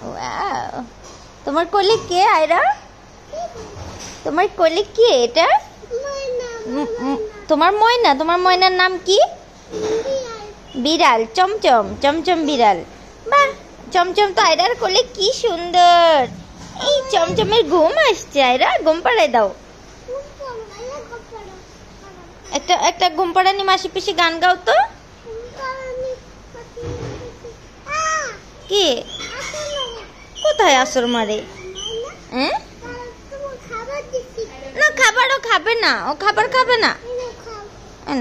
Wow, তোমার কোলে কে আয়রা? তোমার কোলে কে এটা? তোমার ময়না। তোমার ময়নার নাম কি? বিড়াল। চমচম। চমচম বিড়াল। বাহ, চমচম তো আয়রার কোলে কি সুন্দর। এই চমচমের ঘুম আসছে। আয়রা ঘুম পাড়ায় দাও। একটা একটা ঘুম পাড়ানি মাসি পিসি গান গাও তো। কি কোথায় আসর মারে? না, খাবারও খাবে না। ও খাবার খাবে না।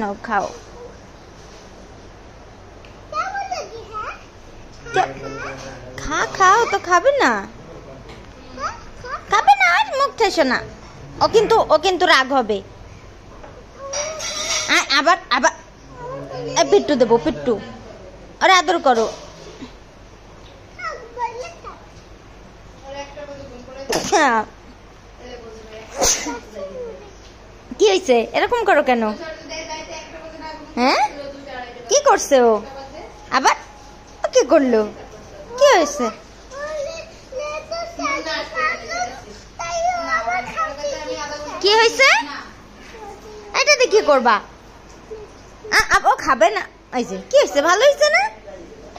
নাও খাও। খাও তো খাবে না। খাবে না আর মুখ ঠেসো না। ও কিন্তু রাগ হবে। আবার আবার পিট্টু দেবো, পিট্টু। আরে আদর করো। কি হয়েছে? এরকম করো কেন? হ্যাঁ, কি করছে ও? আবার ও কি করলো? কি হয়েছে? কি হয়েছে? এটা দিয়ে কি করবা? ও খাবে না। এই যে কি হয়েছে? ভালো হয়েছে না?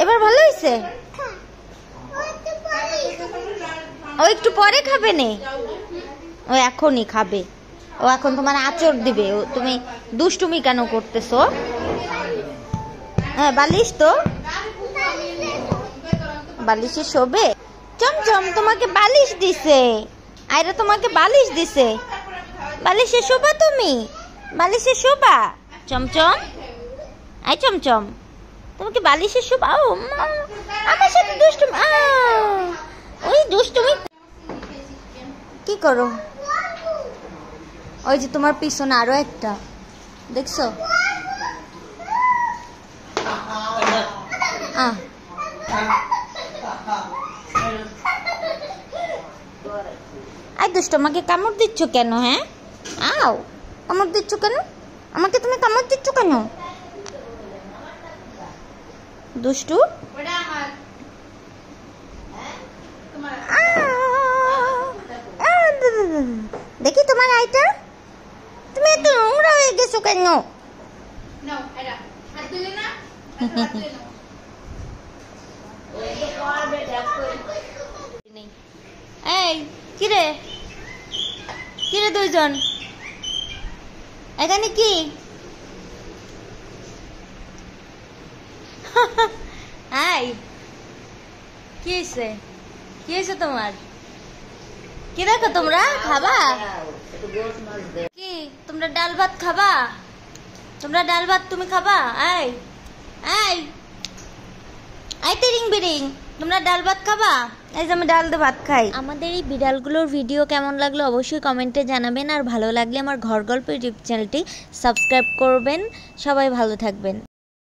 এবার ভালো হয়েছে। ও একটু পরে খাবে নে। ও এখনই খাবে। ও এখন তোমার আঁচড় দিবে। তুমি দুষ্টুমি কেন করতেছো? হ্যাঁ, বালিশ তো। বালিশে শোবে। চমচম তোমাকে বালিশ দিছে। আয়রা তোমাকে বালিশ দিছে। বালিশে শোবা তুমি? বালিশে শোবা? চমচম, আই চমচম, তোমাকে বালিশে শোবা? ও মা, আমার সাথে দুষ্টুমি। ওই দুষ্টুমি কি করো? ওই যে তোমার পিছনে আরো একটা, দেখছো? আই দুষ্ট, আমাকে কামড় দিচ্ছ কেন? হ্যাঁ, আও, কামড় দিচ্ছ কেন? আমাকে তুমি কামড় দিচ্ছ কেন? দুষ্টু। দেখি তোমার আইটা। তুমি এত নোংরা হয়ে গেছো কেন? এই কিরে, কিরে দুইজন এখানে কি? হাই, কি হয়েছে? কি হয়েছে তোমার? কি দেখো তোমরা? খাবা কি? তোমরা ডাল ভাত খাবা? তোমরা ডাল ভাত তুমি খাবা? আই আই আই তেরিং বিরিং, তোমরা ডাল ভাত খাবা? এই যে আমি ডাল দিয়ে ভাত খাই। আমাদের এই বিড়ালগুলোর ভিডিও কেমন লাগলো অবশ্যই কমেন্টে জানাবেন। আর ভালো লাগলে আমার ঘর গল্প ইউটিউব চ্যানেলটি সাবস্ক্রাইব করবেন। সবাই ভালো থাকবেন।